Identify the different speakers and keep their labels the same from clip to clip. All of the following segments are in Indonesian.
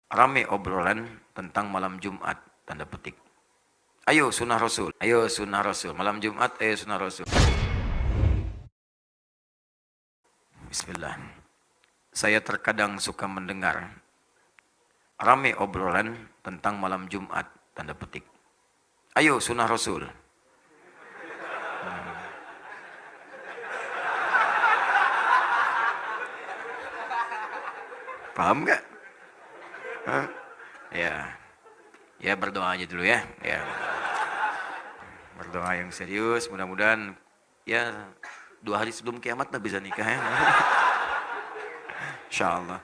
Speaker 1: Rame obrolan tentang malam Jumat, tanda petik. Ayo sunnah Rasul, ayo sunnah Rasul. Malam Jumat, ayo sunnah Rasul. Bismillah. Saya terkadang suka mendengar rame obrolan tentang malam Jumat, tanda petik. Ayo sunnah Rasul. Paham nggak? Hah? Ya, ya berdoa aja dulu ya. Ya, berdoa yang serius. Mudah-mudahan ya 2 hari sebelum kiamat lah bisa nikah ya. Insya Allah.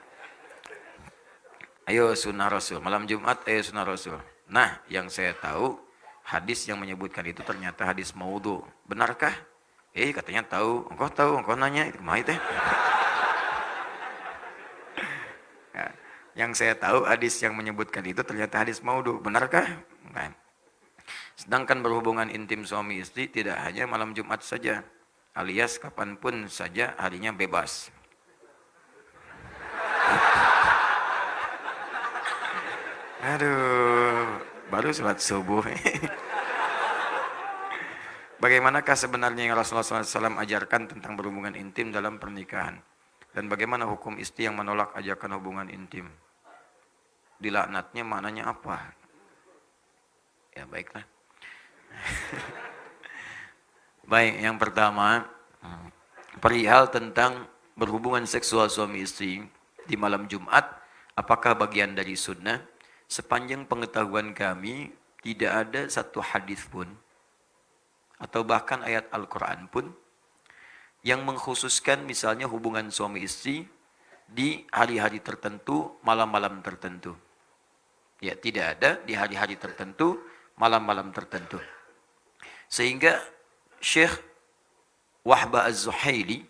Speaker 1: Ayo sunnah Rasul. Malam Jumat, ayo sunnah Rasul. Nah, yang saya tahu hadis yang menyebutkan itu ternyata hadis maudhu. Benarkah? Katanya tahu. Engkau nanya itu mah teh. Ya, yang saya tahu hadis yang menyebutkan itu ternyata hadis maudhu. Benarkah? Nah. Sedangkan berhubungan intim suami istri tidak hanya malam Jumat saja, alias kapanpun saja harinya bebas. Aduh, baru sholat subuh. Bagaimanakah sebenarnya yang Rasulullah SAW ajarkan tentang berhubungan intim dalam pernikahan? Dan bagaimana hukum istri yang menolak ajakan hubungan intim? Dilaknatnya maknanya apa? Ya baiklah. Baik, yang pertama, perihal tentang berhubungan seksual suami istri di malam Jumat, apakah bagian dari sunnah? Sepanjang pengetahuan kami, tidak ada satu hadis pun, atau bahkan ayat Al-Quran pun, yang mengkhususkan misalnya hubungan suami istri di hari-hari tertentu, malam-malam tertentu. Ya, tidak ada di hari-hari tertentu, malam-malam tertentu. Sehingga Syekh Wahbah Az-Zuhaili,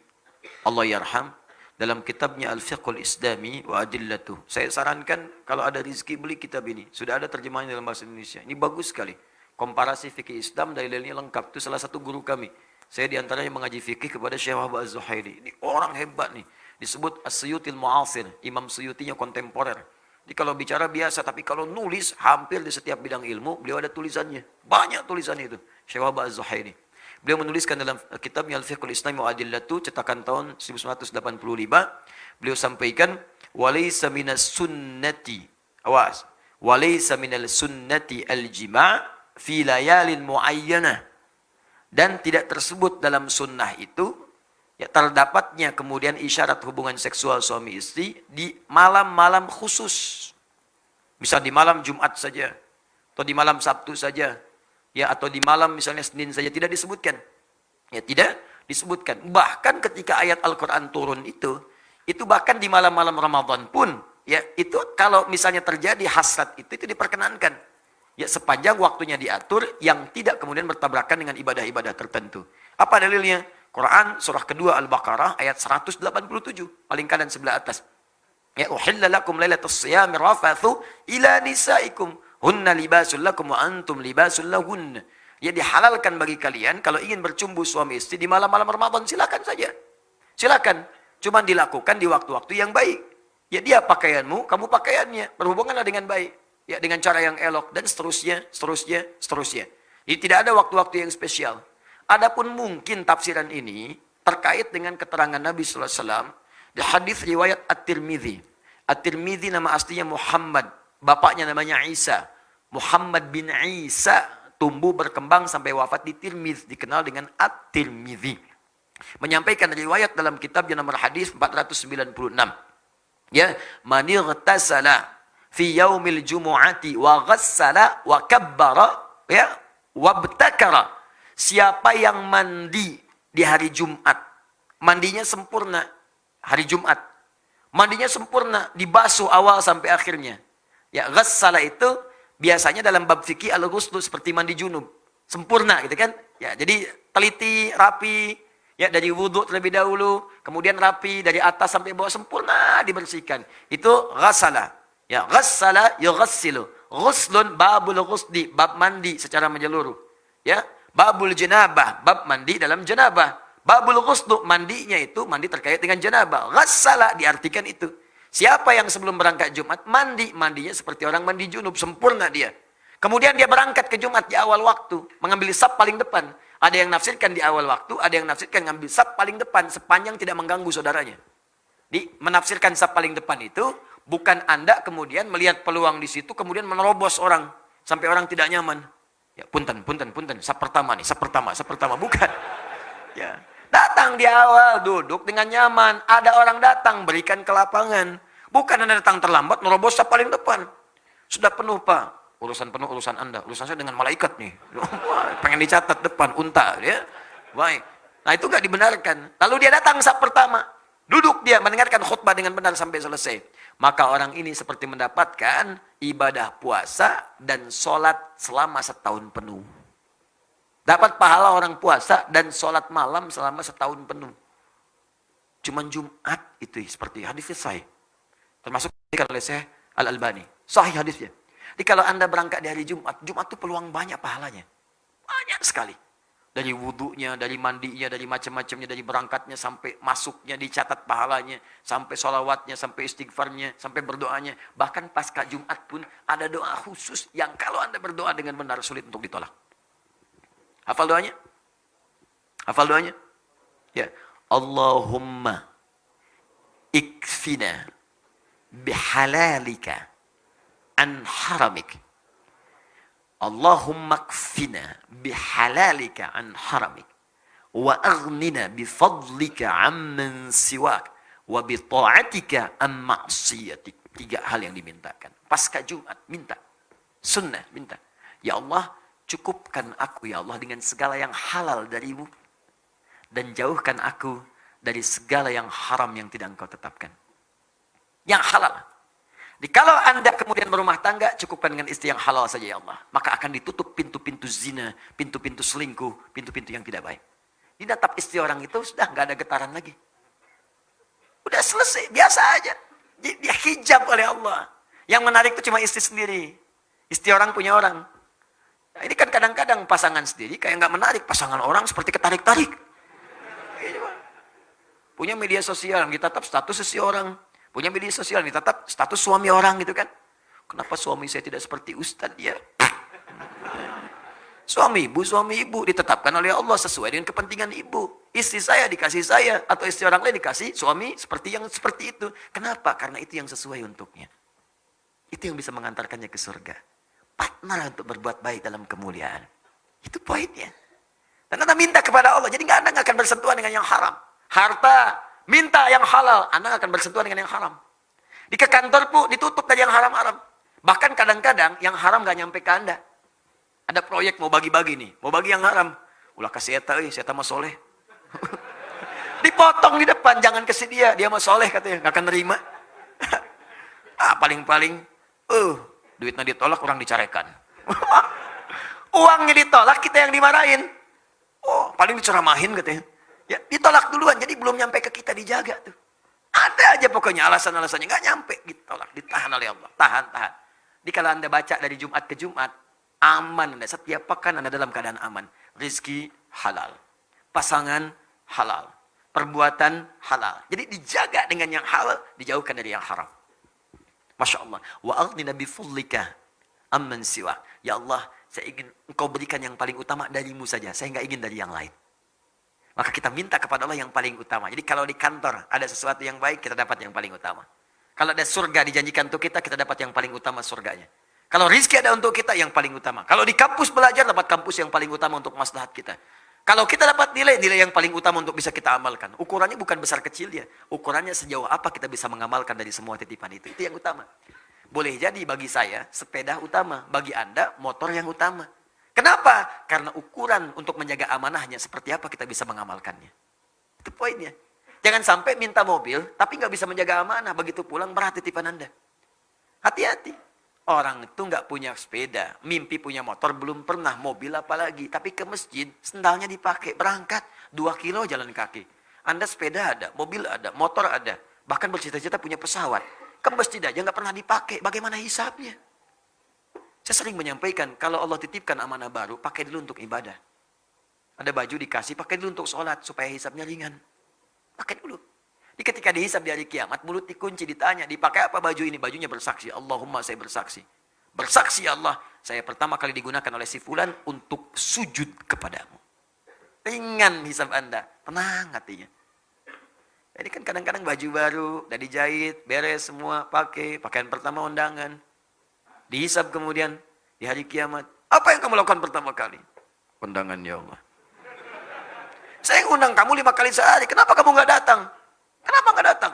Speaker 1: Allah yarham, dalam kitabnya Al-Fiqhul Islami wa Adillatuh. Saya sarankan kalau ada rezeki beli kitab ini. Sudah ada terjemahannya dalam bahasa Indonesia. Ini bagus sekali. Komparasi fikih Islam dalil-dalilnya lengkap. Itu salah satu guru kami. Saya diantaranya mengaji fikih kepada Syekh Wahbah Az-Zuhaili. Ini orang hebat nih. Disebut As-Suyutil Mu'asir. Imam Suyutinya kontemporer. Jadi kalau bicara biasa, tapi kalau nulis hampir di setiap bidang ilmu, beliau ada tulisannya. Banyak tulisannya itu. Syekh Wahbah Az-Zuhaili. Beliau menuliskan dalam kitabnya Al-Fiqhul Islami wa Adillatuh, cetakan tahun 1985, beliau sampaikan, walaysa minas sunnati, awas, walaysa minal sunnati al-jima' fi layalin muayyanah. Dan tidak tersebut dalam sunnah itu, ya terdapatnya kemudian isyarat hubungan seksual suami istri di malam-malam khusus. Misal di malam Jumat saja, atau di malam Sabtu saja, ya atau di malam misalnya Senin saja, tidak disebutkan. Ya tidak disebutkan. Bahkan ketika ayat Al-Quran turun itu bahkan di malam-malam Ramadan pun, ya itu kalau misalnya terjadi hasrat itu diperkenankan. Ya sepanjang waktunya diatur yang tidak kemudian bertabrakan dengan ibadah-ibadah tertentu. Apa dalilnya? Quran surah kedua Al-Baqarah ayat 187, paling kanan sebelah atas. Ya uhilla lakum lailatus siyami rafathu ila nisaikum hunna libasul lakum wa antum libasul lahun. Ya dihalalkan bagi kalian kalau ingin bercumbu suami istri di malam-malam Ramadan, silakan saja. Silakan. Cuma dilakukan di waktu-waktu yang baik. Ya dia pakaianmu, kamu pakaiannya. Berhubunganlah dengan baik. Ya dengan cara yang elok dan seterusnya. Jadi tidak ada waktu-waktu yang spesial. Adapun mungkin tafsiran ini terkait dengan keterangan Nabi sallallahu alaihi wasallam di hadis riwayat At-Tirmidzi. At-Tirmidzi nama aslinya Muhammad, bapaknya namanya Isa. Muhammad bin Isa tumbuh berkembang sampai wafat di Tirmidz, dikenal dengan At-Tirmidzi. Menyampaikan riwayat dalam kitab yang nomor hadis 496. Ya, man ightasala fi yaumil jumu'ati wa ghassala wa kabbara ya wabtakara. Siapa yang mandi di hari Jumat, mandinya sempurna hari Jumat. Mandinya sempurna, dibasuh awal sampai akhirnya. Ya, ghassala itu biasanya dalam bab fikih al-ghuslu seperti mandi junub. Sempurna gitu kan? Ya, jadi teliti, rapi, ya dari wudhu terlebih dahulu, kemudian rapi dari atas sampai bawah sempurna dibersihkan. Itu ghassala. Ya, ghassala yughassilu. Ghuslun babul ghusli, bab mandi secara menyeluruh. Ya, babul janabah, bab mandi dalam janabah. Babul ghuslu, mandinya itu mandi terkait dengan janabah. Ghassala diartikan itu. Siapa yang sebelum berangkat Jumat mandi, mandinya seperti orang mandi junub, sempurna dia. Kemudian dia berangkat ke Jumat di awal waktu, mengambil saf paling depan. Ada yang nafsirkan di awal waktu, ada yang nafsirkan ngambil saf paling depan sepanjang tidak mengganggu saudaranya. Di menafsirkan saf paling depan itu bukan Anda kemudian melihat peluang di situ kemudian menerobos orang sampai orang tidak nyaman. Ya, punten, saf pertama nih, saf pertama, bukan. Ya. Datang di awal, duduk dengan nyaman. Ada orang datang, berikan ke lapangan. Bukan Anda datang terlambat, nerobos saf paling depan. Sudah penuh, Pak. Urusan penuh, urusan Anda. Urusan saya dengan malaikat nih. Pengen dicatat depan, unta. Ya. Baik. Nah itu nggak dibenarkan. Lalu dia datang saf pertama. Duduk dia, mendengarkan khutbah dengan benar sampai selesai. Maka orang ini seperti mendapatkan ibadah puasa dan sholat selama setahun penuh. Dapat pahala orang puasa dan sholat malam selama setahun penuh. Cuman Jumat itu seperti hadisnya sahih. Termasuk oleh Syekh Al-Albani. Sahih hadisnya. Jadi kalau Anda berangkat di hari Jumat, Jumat itu peluang banyak pahalanya. Banyak sekali. Dari wudhunya, dari mandinya, dari macam-macamnya, dari berangkatnya sampai masuknya dicatat pahalanya, sampai sholawatnya, sampai istighfarnya, sampai berdoanya. Bahkan pasca Jumat pun ada doa khusus yang kalau Anda berdoa dengan benar sulit untuk ditolak. Hafal doanya? Hafal doanya? Ya. Allahumma ikfina bihalalika an haramik. Allahumma ikfina bihalalika an haramik. Wa aghnina bifadlika amman siwak. Wa bita'atika an ma'siyatik. 3 hal yang dimintakan. Pasca Jumat, minta. Sunnah, minta. Ya Allah, cukupkan aku ya Allah dengan segala yang halal darimu. Dan jauhkan aku dari segala yang haram yang tidak engkau tetapkan. Yang halal. Jadi kalau Anda kemudian berumah tangga, cukupkan dengan istri yang halal saja ya Allah. Maka akan ditutup pintu-pintu zina, pintu-pintu selingkuh, pintu-pintu yang tidak baik. Dinatap istri orang itu sudah nggak ada getaran lagi. Udah selesai, biasa aja. Dia hijab oleh Allah. Yang menarik itu cuma istri sendiri. Istri orang punya orang. Nah, ini kan kadang-kadang pasangan sendiri kayak nggak menarik, pasangan orang seperti ketarik-tarik. Punya media sosial, ditatap status seseorang. Punya media sosial, ditatap status suami orang gitu kan. Kenapa suami saya tidak seperti ustadz ya? Suami ibu ditetapkan oleh Allah sesuai dengan kepentingan ibu. Istri saya dikasih saya, atau istri orang lain dikasih suami seperti yang seperti itu. Kenapa? Karena itu yang sesuai untuknya. Itu yang bisa mengantarkannya ke surga. Partner untuk berbuat baik dalam kemuliaan. Itu poinnya. Dan Anda minta kepada Allah. Jadi Anda nggak akan bersentuhan dengan yang haram. Harta, minta yang halal. Anda akan bersentuhan dengan yang haram. Di ke kantor pun ditutup dari yang haram-haram. Bahkan kadang-kadang yang haram nggak nyampe ke Anda. Ada proyek mau bagi-bagi nih. Mau bagi yang haram. Ulah kasih eta mah soleh. Dipotong di depan. Jangan kasih dia. Dia mah soleh katanya. Nggak akan nerima. Paling-paling. Duitnya ditolak, orang dicarekan. Uangnya ditolak, kita yang dimarahin. Paling diceramahin katanya. Ya, ditolak duluan, jadi belum nyampe ke kita dijaga tuh. Ada aja pokoknya alasan-alasannya, nggak nyampe, ditolak, ditahan oleh Allah. Tahan. Jadi kalau Anda baca dari Jumat ke Jumat, aman Anda. Setiap pekan Anda dalam keadaan aman. Rizki halal. Pasangan halal. Perbuatan halal. Jadi dijaga dengan yang halal, dijauhkan dari yang haram. Masya Allah. Wa aghnina bifadlika amman siwa. Ya Allah, saya ingin engkau berikan yang paling utama darimu saja. Saya nggak ingin dari yang lain. Maka kita minta kepada Allah yang paling utama. Jadi kalau di kantor ada sesuatu yang baik, kita dapat yang paling utama. Kalau ada surga dijanjikan untuk kita dapat yang paling utama surganya. Kalau rizki ada untuk kita, yang paling utama. Kalau di kampus belajar, dapat kampus yang paling utama untuk maslahat kita. Kalau kita dapat nilai yang paling utama untuk bisa kita amalkan. Ukurannya bukan besar kecil ya. Ukurannya sejauh apa kita bisa mengamalkan dari semua titipan itu. Itu yang utama. Boleh jadi bagi saya, sepeda utama. Bagi Anda, motor yang utama. Kenapa? Karena ukuran untuk menjaga amanahnya seperti apa kita bisa mengamalkannya. Itu poinnya. Jangan sampai minta mobil, tapi nggak bisa menjaga amanah. Begitu pulang, berat titipan Anda. Hati-hati. Orang itu nggak punya sepeda, mimpi punya motor, belum pernah mobil apalagi. Tapi ke masjid, sendalnya dipakai, berangkat 2 kilo jalan kaki. Anda sepeda ada, mobil ada, motor ada. Bahkan bercita-cita punya pesawat. Ke masjid aja nggak pernah dipakai, bagaimana hisapnya? Saya sering menyampaikan, kalau Allah titipkan amanah baru, pakai dulu untuk ibadah. Ada baju dikasih, pakai dulu untuk sholat, supaya hisapnya ringan. Pakai dulu. Ketika dihisab di hari kiamat, mulut dikunci, ditanya, dipakai apa baju ini? Bajunya bersaksi, Allahumma saya bersaksi. Bersaksi ya Allah, saya pertama kali digunakan oleh si fulan untuk sujud kepadamu. Ringan hisab Anda, tenang hatinya. Jadi kan kadang-kadang baju baru, udah dijahit, beres semua, pakai, pakaian pertama undangan. Dihisab kemudian, di hari kiamat, apa yang kamu lakukan pertama kali? Undangan ya Allah. Saya undang kamu 5 kali sehari, kenapa kamu nggak datang? Kenapa nggak datang?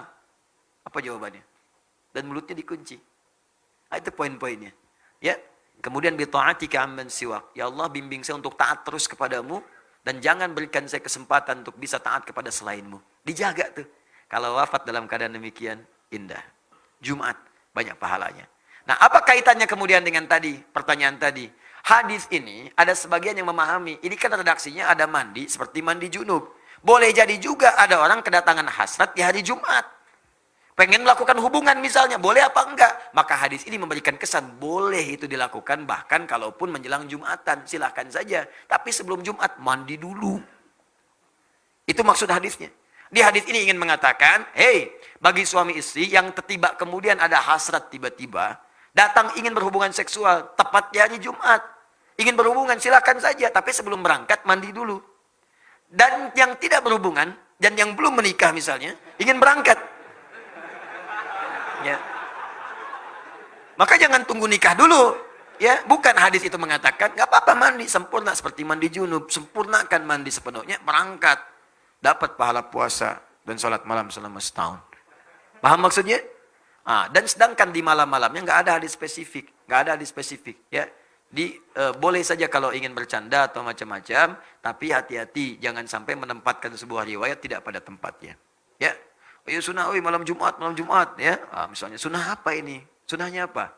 Speaker 1: Apa jawabannya? Dan mulutnya dikunci. Nah, itu poin-poinnya. Ya, kemudian bita'atika amman siwak. Ya Allah, bimbing saya untuk taat terus kepadamu dan jangan berikan saya kesempatan untuk bisa taat kepada selainmu. Dijaga tuh. Kalau wafat dalam keadaan demikian, indah. Jumat, banyak pahalanya. Nah, apa kaitannya kemudian dengan tadi, pertanyaan tadi? Hadis ini, ada sebagian yang memahami, ini kan redaksinya ada mandi, seperti mandi junub. Boleh jadi juga ada orang kedatangan hasrat di hari Jumat. Pengen melakukan hubungan misalnya, boleh apa enggak? Maka hadis ini memberikan kesan, boleh itu dilakukan, bahkan kalaupun menjelang Jumatan, silahkan saja. Tapi sebelum Jumat, mandi dulu. Itu maksud hadisnya. Di hadis ini ingin mengatakan, hey, bagi suami istri yang tiba kemudian ada hasrat tiba-tiba, datang ingin berhubungan seksual, tepat di hari Jumat. Ingin berhubungan, silakan saja. Tapi sebelum berangkat, mandi dulu. Dan yang tidak berhubungan, dan yang belum menikah misalnya, ingin berangkat. Ya. Maka jangan tunggu nikah dulu. Ya, bukan hadis itu mengatakan, nggak apa-apa mandi, sempurna seperti mandi junub. Sempurnakan mandi sepenuhnya, berangkat. Dapat pahala puasa dan sholat malam selama setahun. Paham maksudnya? Dan sedangkan di malam-malamnya nggak ada hadis spesifik, nggak ada hadis spesifik, ya. Boleh saja kalau ingin bercanda atau macam-macam, tapi hati-hati jangan sampai menempatkan sebuah riwayat tidak pada tempatnya. Ya, sunnah, malam Jumat, ya. Misalnya sunnah apa ini? Sunnahnya apa?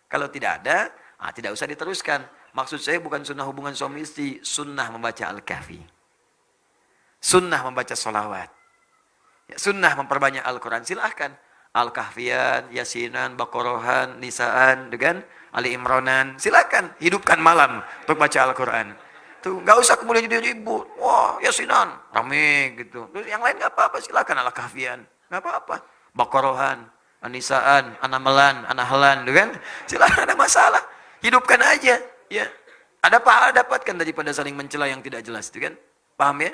Speaker 1: Kalau tidak ada, tidak usah diteruskan. Maksud saya bukan sunnah hubungan suami istri, sunnah membaca Al-Kahfi, sunnah membaca sholawat, ya, sunnah memperbanyak Al-Quran. Silahkan. Al-Kahfian, Yasinan, Baqarahan, Nisaan, dengan Ali Imranan. Silakan hidupkan malam untuk baca Al-Quran. Tuh, nggak usah kemudian jadi ribut. Wah, Yasinan, rame gitu. Terus yang lain nggak apa-apa, silakan Al-Kahfian, nggak apa-apa. Baqarahan, Nisaan, Anamalan, Anahlan, kan? Silakan, ada masalah. Hidupkan aja, ya. Ada pahala dapatkan daripada saling mencela yang tidak jelas, kan? Paham ya?